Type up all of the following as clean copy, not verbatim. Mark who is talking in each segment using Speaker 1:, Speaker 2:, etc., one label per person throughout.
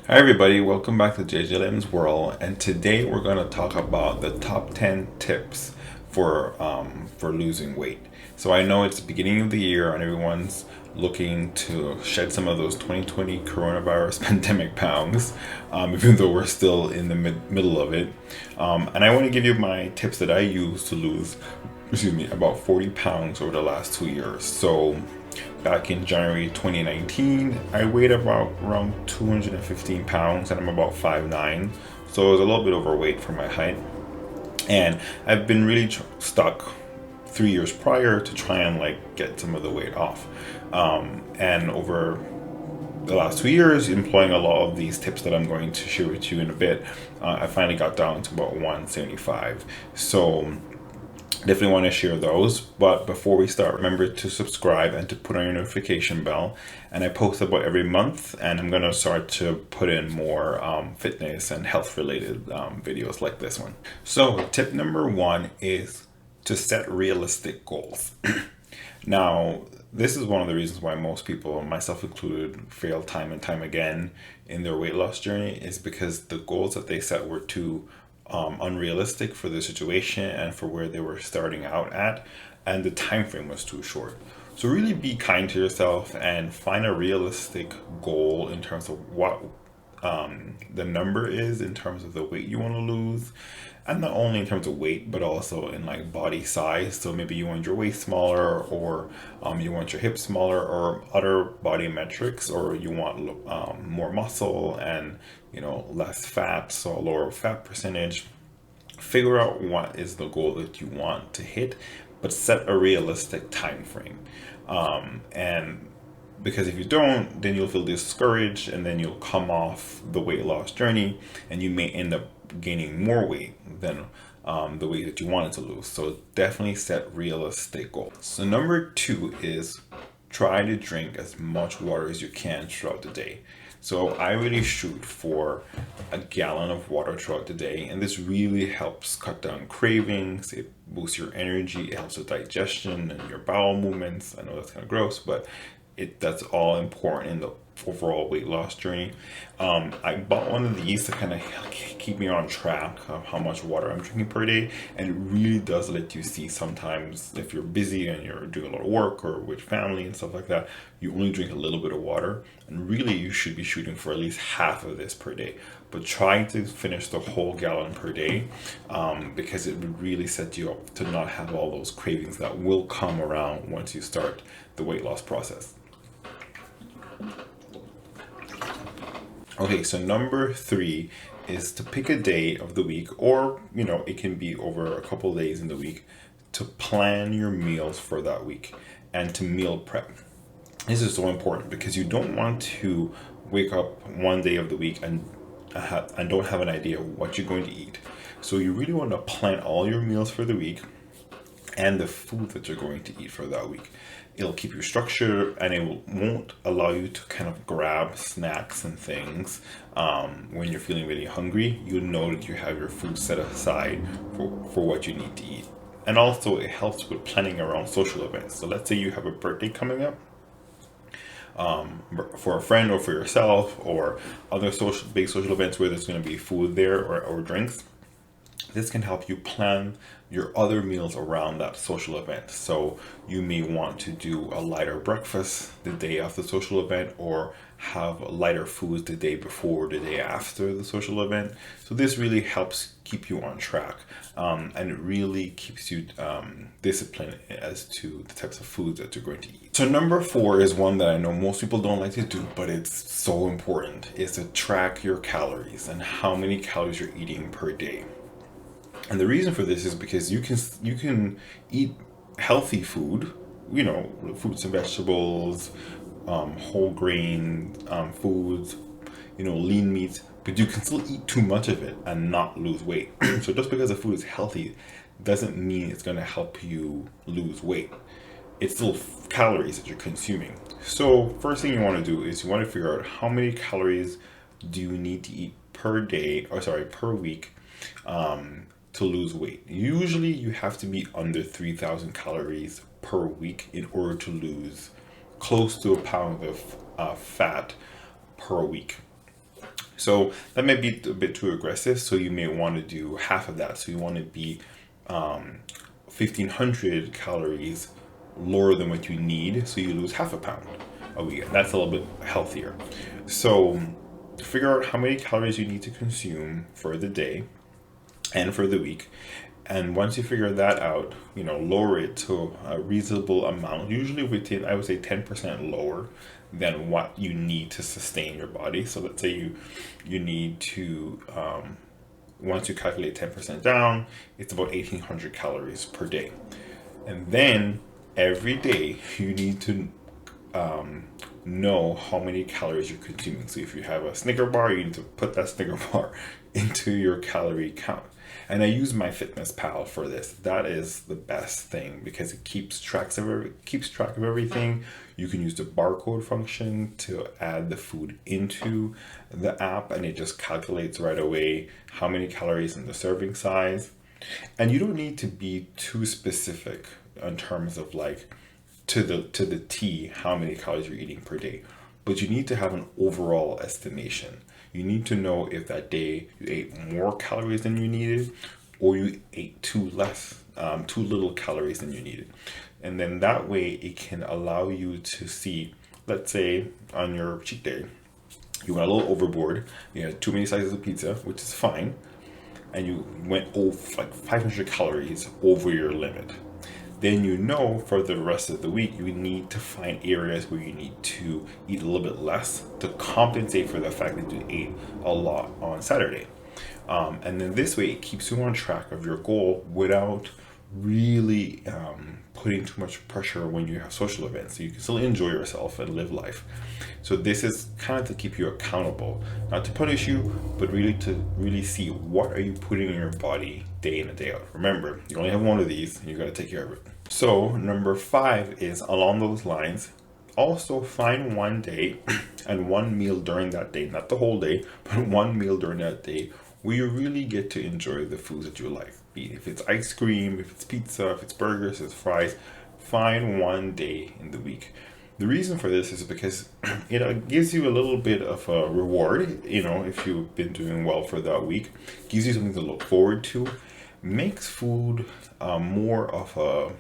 Speaker 1: Hi everybody, welcome back to JJLM's World, and today we're going to talk about the top 10 tips for losing weight. So I know it's the beginning of the year and everyone's looking to shed some of those 2020 coronavirus pandemic pounds, even though we're still in the middle of it. And I want to give you my tips that I use to lose, about 40 pounds over the last 2 years. So back in January 2019, I weighed about around 215 pounds and I'm about 5'9". So I was a little bit overweight for my height. And I've been really stuck 3 years prior to try and get some of the weight off. And over the last 2 years, employing a lot of these tips that I'm going to share with you in a bit, I finally got down to about 175. So definitely want to share those. But before we start, remember to subscribe and to put on your notification bell. And I post about every month, and I'm going to start to put in more fitness and health related videos like this one. So tip number one is to set realistic goals. Now, this is one of the reasons why most people, myself included, fail time and time again in their weight loss journey, is because the goals that they set were too unrealistic for the situation and for where they were starting out at, and the time frame was too short. So really be kind to yourself and find a realistic goal in terms of what the number is in terms of the weight you want to lose, and not only in terms of weight but also in body size. So maybe you want your waist smaller, or you want your hips smaller, or other body metrics, or you want more muscle and less fat, so a lower fat percentage. Figure out what is the goal that you want to hit, but set a realistic time frame. And because if you don't, then you'll feel discouraged, and then you'll come off the weight loss journey and you may end up gaining more weight than the weight that you wanted to lose. So definitely set realistic goals. So number two is try to drink as much water as you can throughout the day. So I really shoot for a gallon of water throughout the day, and this really helps cut down cravings. It boosts your energy, it helps with digestion and your bowel movements. I know that's kind of gross, but that's all important in the overall weight loss journey. I bought one of these to kind of keep me on track of how much water I'm drinking per day, and it really does let you see sometimes if you're busy and you're doing a lot of work or with family and stuff like that, you only drink a little bit of water, and really you should be shooting for at least half of this per day. But try to finish the whole gallon per day, because it would really set you up to not have all those cravings that will come around once you start the weight loss process. Okay, so number three is to pick a day of the week, or it can be over a couple of days in the week, to plan your meals for that week and to meal prep. This is so important because you don't want to wake up one day of the week and don't have an idea what you're going to eat. So you really want to plan all your meals for the week and the food that you're going to eat for that week. It'll keep you structured, and it won't allow you to kind of grab snacks and things when you're feeling really hungry. You'll know that you have your food set aside for what you need to eat. And also it helps with planning around social events. So let's say you have a birthday coming up, for a friend or for yourself, or other big social events where there's going to be food there, or drinks. This can help you plan your other meals around that social event. So you may want to do a lighter breakfast the day of the social event, or have lighter foods the day before, the day after the social event. So this really helps keep you on track, and it really keeps you disciplined as to the types of foods that you're going to eat. So number four is one that I know most people don't like to do, but it's so important, is to track your calories and how many calories you're eating per day. And the reason for this is because you can eat healthy food, fruits and vegetables, whole grain foods, lean meats, but you can still eat too much of it and not lose weight. So just because the food is healthy doesn't mean it's going to help you lose weight. It's still calories that you're consuming. So first thing you want to do is you want to figure out how many calories do you need to eat per week, to lose weight. Usually you have to be under 3,000 calories per week in order to lose close to a pound of fat per week. So that might be a bit too aggressive. So you may want to do half of that. So you want to be 1,500 calories lower than what you need. So you lose half a pound a week. That's a little bit healthier. So figure out how many calories you need to consume for the day and for the week. And once you figure that out, lower it to a reasonable amount, usually within, I would say, 10% lower than what you need to sustain your body. So let's say you need to, once you calculate 10% down, it's about 1,800 calories per day. And then every day you need to know how many calories you're consuming. So if you have a Snicker bar, you need to put that Snicker bar into your calorie count. And I use MyFitnessPal for this. That is the best thing because it keeps track of everything. You can use the barcode function to add the food into the app, and it just calculates right away how many calories in the serving size. And you don't need to be too specific in terms of like to the T how many calories you're eating per day, but you need to have an overall estimation. You need to know if that day you ate more calories than you needed, or you ate too little calories than you needed. And then that way it can allow you to see, let's say on your cheat day, you went a little overboard, you had too many slices of pizza, which is fine, and you went over like 500 calories over your limit. Then for the rest of the week, you need to find areas where you need to eat a little bit less to compensate for the fact that you ate a lot on Saturday. And then this way, it keeps you on track of your goal without really putting too much pressure when you have social events. So you can still enjoy yourself and live life. So this is kind of to keep you accountable, not to punish you, but really to really see what are you putting in your body day in and day out. Remember, you only have one of these, and you got to take care of it. So number 5 is along those lines. Also find one day and one meal during that day, not the whole day, but one meal during that day where you really get to enjoy the foods that you like. Be it if it's ice cream, if it's pizza, if it's burgers, if it's fries, find one day in the week. The reason for this is because it gives you a little bit of a reward, if you've been doing well for that week, gives you something to look forward to, makes food more of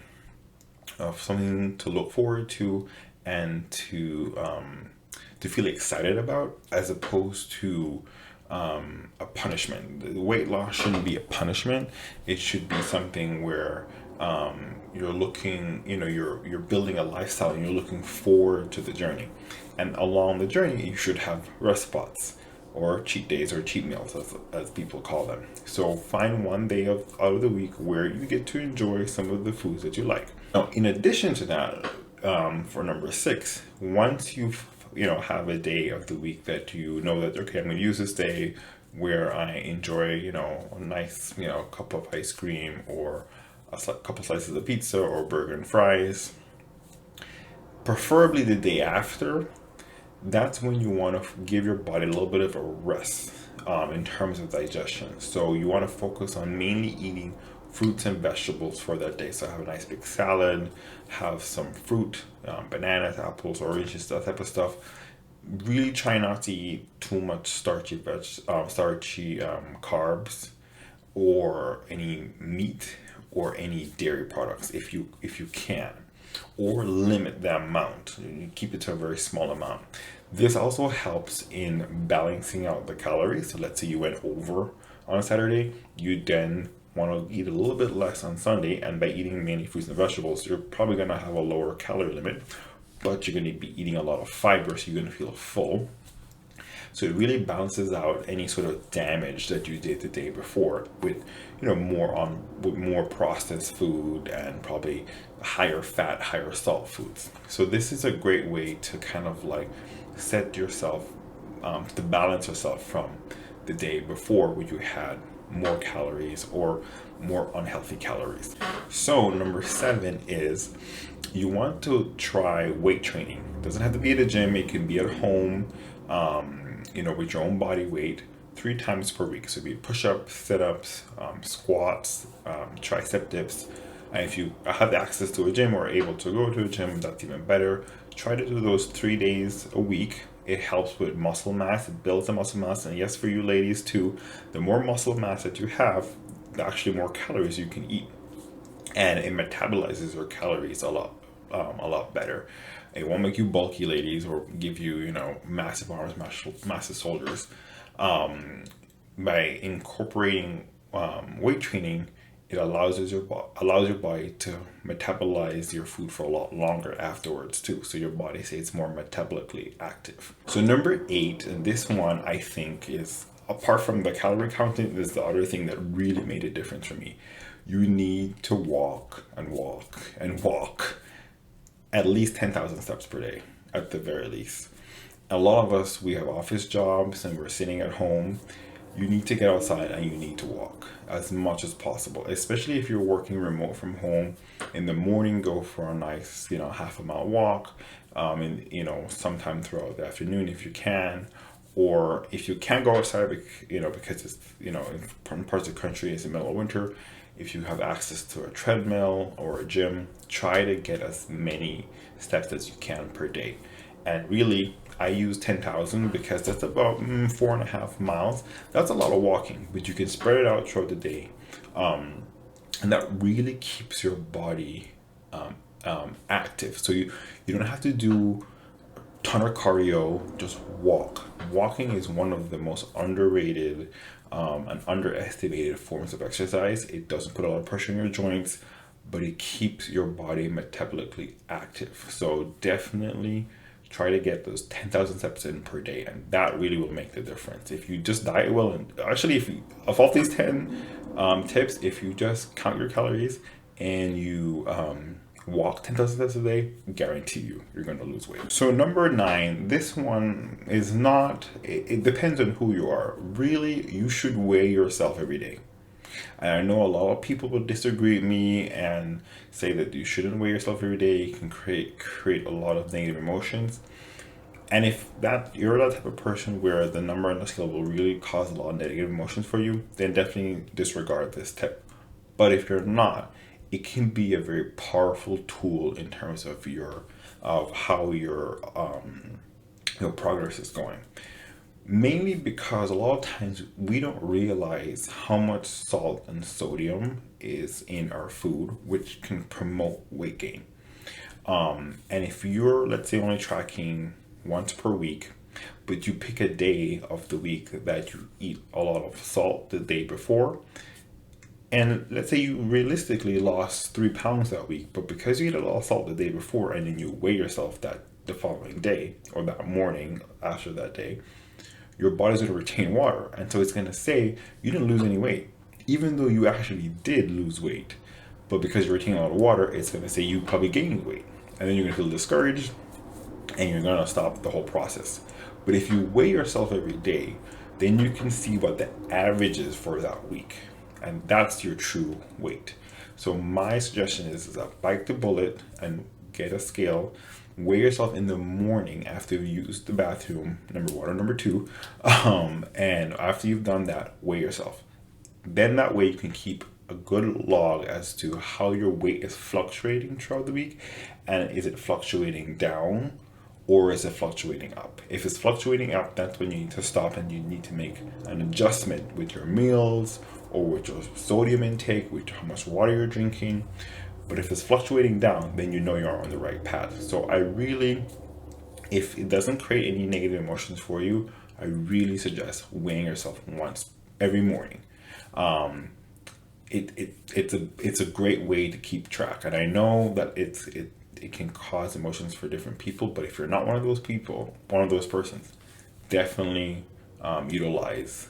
Speaker 1: something to look forward to and to feel excited about, as opposed to a punishment. The weight loss shouldn't be a punishment. It should be something where you're looking, you're building a lifestyle and you're looking forward to the journey. And along the journey, you should have rest spots or cheat days or cheat meals, as people call them. So find one day out of the week where you get to enjoy some of the foods that you like. Now, in addition to that, for number 6, once you have a day of the week that you know that, okay, I'm going to use this day where I enjoy, a nice, cup of ice cream or a couple slices of pizza or burger and fries, preferably the day after. That's when you want to give your body a little bit of a rest in terms of digestion. So you want to focus on mainly eating fruits and vegetables for that day. So have a nice big salad, have some fruit, bananas, apples, oranges, that type of stuff. Really try not to eat too much starchy carbs or any meat or any dairy products if you can, or limit the amount. You keep it to a very small amount. This also helps in balancing out the calories. So let's say you went over on Saturday, you then want to eat a little bit less on Sunday, and by eating mainly fruits and vegetables, you're probably going to have a lower calorie limit, but you're going to be eating a lot of fiber, so you're going to feel full. So it really balances out any sort of damage that you did the day before with, more processed food and probably higher fat, higher salt foods. So this is a great way to kind of like set yourself, to balance yourself from the day before where you had more calories or more unhealthy calories. So number 7 is you want to try weight training. It doesn't have to be at a gym. It can be at home, with your own body weight 3 times per week. So it'd be push-ups, sit-ups, squats, tricep dips. And if you have access to a gym or are able to go to a gym, that's even better. Try to do those 3 days a week It helps with muscle mass. It builds the muscle mass. And yes, for you ladies too, the more muscle mass that you have, the actually more calories you can eat. And it metabolizes your calories a lot better. It won't make you bulky, ladies, or give you, massive arms, massive shoulders. By incorporating weight training, it allows your body to metabolize your food for a lot longer afterwards too. So your body stays more metabolically active. So number 8, and this one I think is, apart from the calorie counting, is the other thing that really made a difference for me. You need to walk and walk and walk at least 10,000 steps per day, at the very least. A lot of us, we have office jobs and we're sitting at home. You need to get outside and you need to walk as much as possible, especially if you're working remote from home. In the morning, go for a nice, half a mile walk, and, sometime throughout the afternoon if you can. Or if you can't go outside, because it's, in parts of the country, it's the middle of winter, if you have access to a treadmill or a gym, try to get as many steps as you can per day. And really, I use 10,000 because that's about 4.5 miles. That's a lot of walking, but you can spread it out throughout the day. And that really keeps your body active. So you don't have to do ton of cardio, just walk. Walking is one of the most underrated and underestimated forms of exercise. It doesn't put a lot of pressure on your joints, but it keeps your body metabolically active. So definitely try to get those 10,000 steps in per day, and that really will make the difference. If you just diet well, and actually, if you, of all these 10 tips, if you just count your calories and you walk 10,000 steps a day, guarantee you're going to lose weight. So number 9, this one is not, it depends on who you are. Really, you should weigh yourself every day. And I know a lot of people will disagree with me and say that you shouldn't weigh yourself every day. It can create a lot of negative emotions. And if you're that type of person where the number on the scale will really cause a lot of negative emotions for you, then definitely disregard this tip. But if you're not, it can be a very powerful tool in terms of how your progress is going. Mainly because a lot of times we don't realize how much salt and sodium is in our food, which can promote weight gain. And if you're, let's say, only tracking once per week, but you pick a day of the week that you eat a lot of salt the day before, and let's say you realistically lost 3 pounds that week, but because you ate a lot of salt the day before and then you weigh yourself the following day or that morning after that day, your body's going to retain water. And so it's going to say you didn't lose any weight, even though you actually did lose weight. But because you're retaining a lot of water, it's going to say you probably gained weight. And then you're going to feel discouraged and you're going to stop the whole process. But if you weigh yourself every day, then you can see what the average is for that week. And that's your true weight. So my suggestion is that bite the bullet and get a scale. Weigh yourself in the morning after you've used the bathroom, number 1 or number 2. And after you've done that, weigh yourself. Then that way you can keep a good log as to how your weight is fluctuating throughout the week. And is it fluctuating down or is it fluctuating up? If it's fluctuating up, that's when you need to stop and you need to make an adjustment with your meals or with your sodium intake, with how much water you're drinking. But if it's fluctuating down, then you know you're on the right path. So if it doesn't create any negative emotions for you, I really suggest weighing yourself once every morning. It's a great way to keep track. And I know that it can cause emotions for different people, but if you're not one of those persons, definitely utilize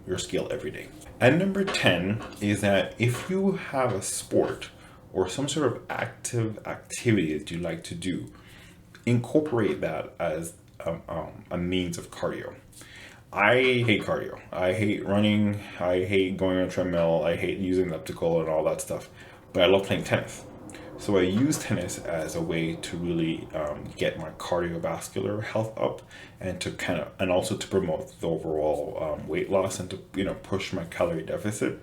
Speaker 1: your scale every day. And number 10 is that if you have a sport or some sort of active activity that you like to do, incorporate that as a means of cardio. I hate cardio. I hate running. I hate going on a treadmill. I hate using elliptical and all that stuff. But I love playing tennis. So I use tennis as a way to really get my cardiovascular health up, and also to promote the overall weight loss and to push my calorie deficit.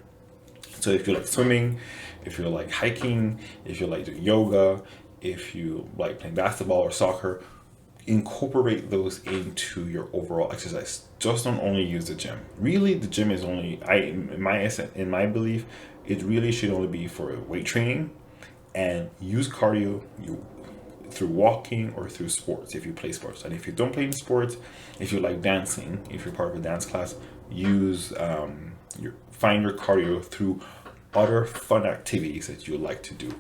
Speaker 1: So if you like swimming, if you like hiking, if you like doing yoga, if you like playing basketball or soccer, incorporate those into your overall exercise. Just don't only use the gym. Really, the gym is only, in my belief, it really should only be for weight training, and use cardio through walking or through sports if you play sports. And if you don't play sports, if you like dancing, if you're part of a dance class, use find your cardio through other fun activities that you like to do.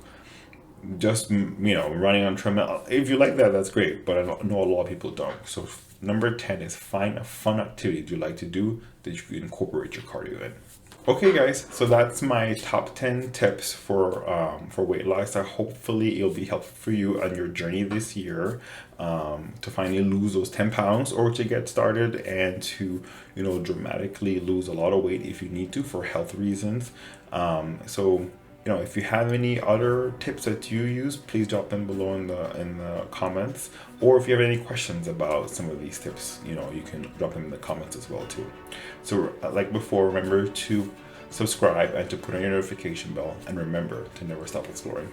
Speaker 1: Just running on treadmill, if you like that, that's great, but I know a lot of people don't. So number 10 is find a fun activity that you like to do that you can incorporate your cardio in. Okay, guys, so that's my top 10 tips for weight loss. Hopefully it'll be helpful for you on your journey this year, to finally lose those 10 pounds, or to get started and to dramatically lose a lot of weight if you need to for health reasons. So if you have any other tips that you use, please drop them below in the comments. Or if you have any questions about some of these tips, you can drop them in the comments as well too. So like before, remember to subscribe and to put on your notification bell, and remember to never stop exploring.